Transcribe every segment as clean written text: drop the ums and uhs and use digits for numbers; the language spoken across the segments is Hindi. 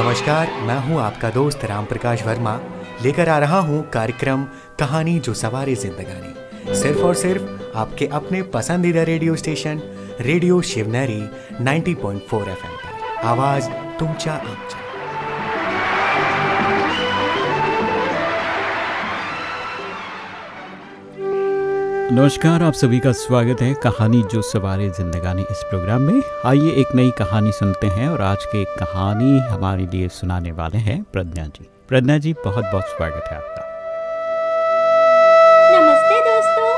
नमस्कार, मैं हूं आपका दोस्त राम प्रकाश वर्मा, लेकर आ रहा हूं कार्यक्रम कहानी जो सवारे जिंदगानी, सिर्फ और सिर्फ आपके अपने पसंदीदा radio station radio Shivneri 90.4 FM पर। आवाज तुमच्या आमच्या। नमस्कार, आप सभी का स्वागत है कहानी जो सवारे जिंदगानी इस प्रोग्राम में। आइए एक नई कहानी सुनते हैं और आज की कहानी हमारे लिए सुनाने वाले हैं प्रज्ञा जी। प्रज्ञा जी, बहुत बहुत स्वागत है आपका। नमस्ते दोस्तों,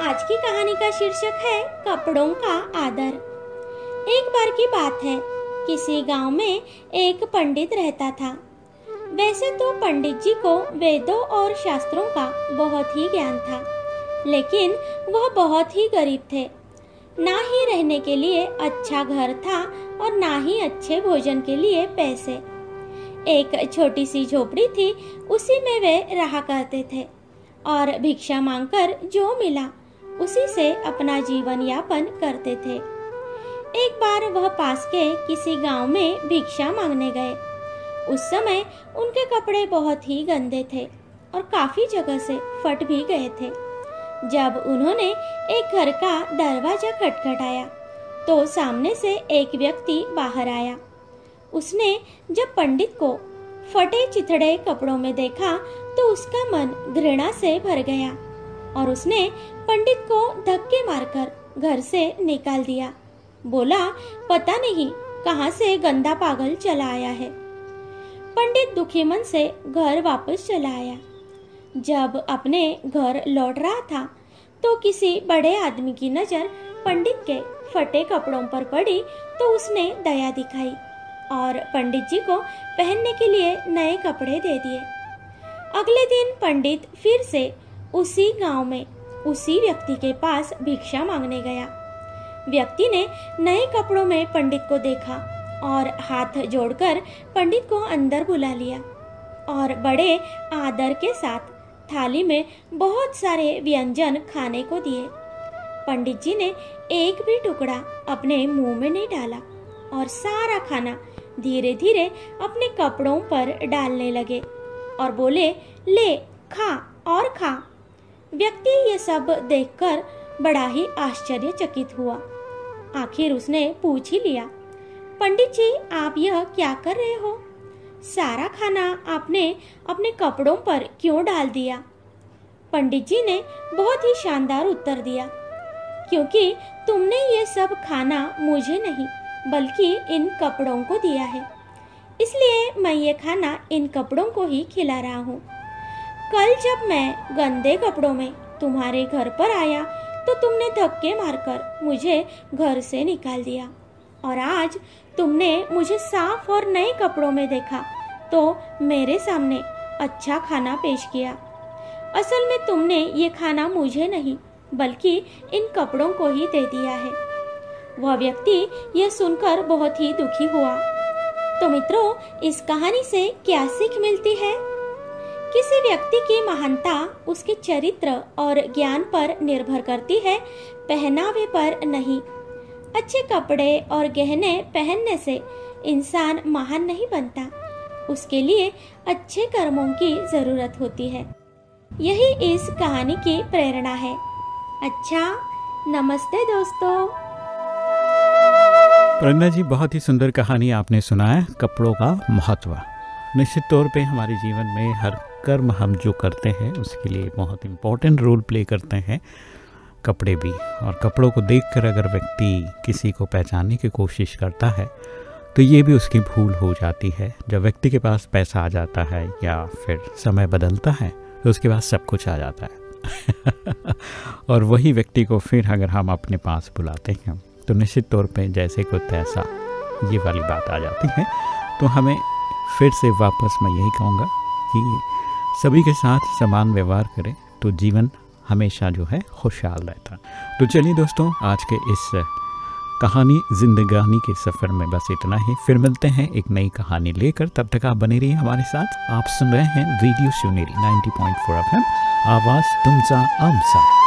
आज की कहानी का शीर्षक है कपड़ों का आदर। एक बार की बात है, किसी गांव में एक पंडित रहता था। वैसे तो पंडित जी को वेदों और शास्त्रों का बहुत ही ज्ञान था, लेकिन वह बहुत ही गरीब थे। ना ही रहने के लिए अच्छा घर था और ना ही अच्छे भोजन के लिए पैसे। एक छोटी सी झोपड़ी थी, उसी में वे रहा करते थे और भिक्षा मांगकर जो मिला उसी से अपना जीवन यापन करते थे। एक बार वह पास के किसी गांव में भिक्षा मांगने गए। उस समय उनके कपड़े बहुत ही गंदे थे और काफी जगह से फट भी गए थे। जब उन्होंने एक घर का दरवाजा खटखटाया तो सामने से एक व्यक्ति बाहर आया। उसने जब पंडित को फटे चिथड़े कपड़ों में देखा तो उसका मन घृणा से भर गया और उसने पंडित को धक्के मारकर घर से निकाल दिया। बोला, पता नहीं कहां से गंदा पागल चला आया है। पंडित दुखी मन से घर वापस चला आया। जब अपने घर लौट रहा था तो किसी बड़े आदमी की नजर पंडित के फटे कपड़ों पर पड़ी तो उसने दया दिखाई और पंडित जी को पहनने के लिए नए कपड़े दे दिए। अगले दिन पंडित फिर से उसी गांव में उसी व्यक्ति के पास भिक्षा मांगने गया। व्यक्ति ने नए कपड़ों में पंडित को देखा और हाथ जोड़कर पंडित को अंदर बुला लिया और बड़े आदर के साथ थाली में बहुत सारे व्यंजन खाने को दिए। पंडित जी ने एक भी टुकड़ा अपने मुंह में नहीं डाला और सारा खाना धीरे धीरे अपने कपड़ों पर डालने लगे और बोले, ले खा और खा। व्यक्ति ये सब देखकर बड़ा ही आश्चर्यचकित हुआ। आखिर उसने पूछ ही लिया, पंडित जी, आप यह क्या कर रहे हो? सारा खाना आपने अपने कपड़ों पर क्यों डाल दिया? पंडित जी ने बहुत ही शानदार उत्तर दिया, क्योंकि तुमने ये सब खाना मुझे नहीं बल्कि इन कपड़ों को दिया है, इसलिए मैं ये खाना इन कपड़ों को ही खिला रहा हूँ। कल जब मैं गंदे कपड़ों में तुम्हारे घर पर आया तो तुमने धक्के मारकर मुझे घर से निकाल दिया और आज तुमने मुझे साफ और नए कपड़ों में देखा तो मेरे सामने अच्छा खाना पेश किया। असल में तुमने ये खाना मुझे नहीं बल्कि इन कपड़ों को ही दे दिया है। वह व्यक्ति यह सुनकर बहुत ही दुखी हुआ। तो मित्रों, इस कहानी से क्या सीख मिलती है? किसी व्यक्ति की महानता उसके चरित्र और ज्ञान पर निर्भर करती है, पहनावे पर नहीं। अच्छे कपड़े और गहने पहनने से इंसान महान नहीं बनता, उसके लिए अच्छे कर्मों की जरूरत होती है। यही इस कहानी की प्रेरणा है। अच्छा, नमस्ते दोस्तों। प्रज्ञा जी, बहुत ही सुंदर कहानी आपने सुनाया। कपड़ों का महत्व निश्चित तौर पे हमारे जीवन में हर कर्म हम जो करते हैं उसके लिए बहुत इम्पोर्टेंट रोल प्ले करते हैं कपड़े भी। और कपड़ों को देखकर अगर व्यक्ति किसी को पहचानने की कोशिश करता है तो ये भी उसकी भूल हो जाती है। जब व्यक्ति के पास पैसा आ जाता है या फिर समय बदलता है तो उसके पास सब कुछ आ जाता है और वही व्यक्ति को फिर अगर हम अपने पास बुलाते हैं तो निश्चित तौर पे जैसे को तैसा ये वाली बात आ जाती है। तो हमें फिर से वापस मैं यही कहूँगा कि सभी के साथ समान व्यवहार करें तो जीवन हमेशा जो है खुशहाल रहता। तो चलिए दोस्तों, आज के इस कहानी जिंदगानी के सफ़र में बस इतना ही। फिर मिलते हैं एक नई कहानी लेकर। तब तक आप बने रहिए हमारे साथ। आप सुन रहे हैं रेडियो शिवनेरी 90.4 FM, आवाज़ तुमचा आमचा।